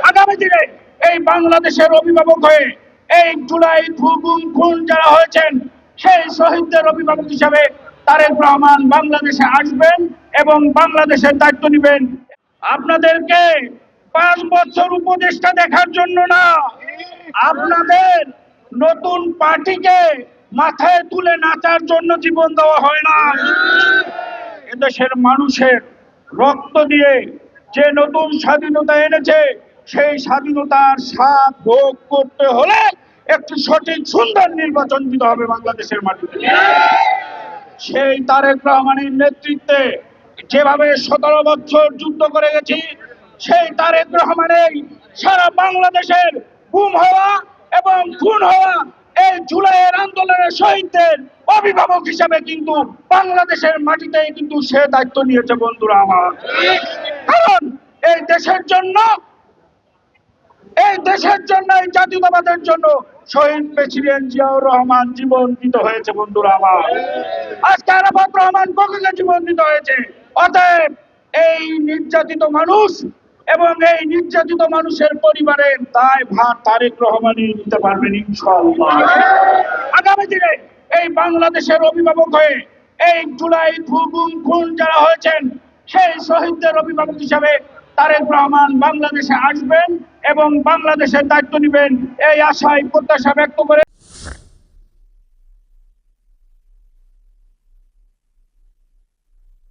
আগামী দিনে এই বাংলাদেশের অভিভাবক হয়ে এই জুলাই গুম খুন যারা হয়েছেন সেই শহীদদের অভিভাবক হিসাবে তারেক রহমান বাংলাদেশে আসবেন এবং বাংলাদেশের দায়িত্ব নেবেন। আপনাদেরকে 5 বছর উপদেষ্টা দেখার জন্য না, আপনাদের নতুন পার্টিকে মাথায় তুলে নাচার জন্য জীবন দেওয়া হয় না। এদেশের মানুষের রক্ত দিয়ে যে নতুন স্বাধীনতা এনেছে সেই স্বাধীনতার স্বাদ ভোগ করতে হলে একটি সঠিক সুন্দর নির্বাচন দিতে হবে বাংলাদেশের মাটিতে। সেই তারেক রহমানের নেতৃত্বে যেভাবে 17 বছর যুদ্ধ করে গেছি, সেই তারেক রহমানের সারা বাংলাদেশের গুম হওয়া এবং খুন হওয়া এই জুলাইয়ের আন্দোলনের শহীদদের অভিভাবক হিসাবে কিন্তু বাংলাদেশের মাটিতেই কিন্তু সে দায়িত্ব নিয়েছে বন্ধুরা আমার। কারণ এই দেশের জন্য এই জাতীয়তাবাদের জন্য শহীদ প্রেসিডেন্ট জিয়াউর রহমান জীবন দিতে হয়েছে বন্ধুরা আমার। আজকে আরাফাত রহমান কোকিকে জীবন দিতে হয়েছে। অতএব এই নির্যাতিত মানুষ এবং এই নির্যাতিত মানুষের পরিবারের দায় ভার তারেক রহমানই নিতে পারবেন ইনশাআল্লাহ। আগামী দিনে এই বাংলাদেশের অভিভাবক হয়ে এই জুলাই গুম খুন যারা হয়েছেন সেই শহীদদের অভিভাবক হিসাবে তারেক রহমান বাংলাদেশে আসবেন এবং বাংলাদেশের দায়িত্ব নেবেন এই আশায় প্রত্যাশা ব্যক্ত করে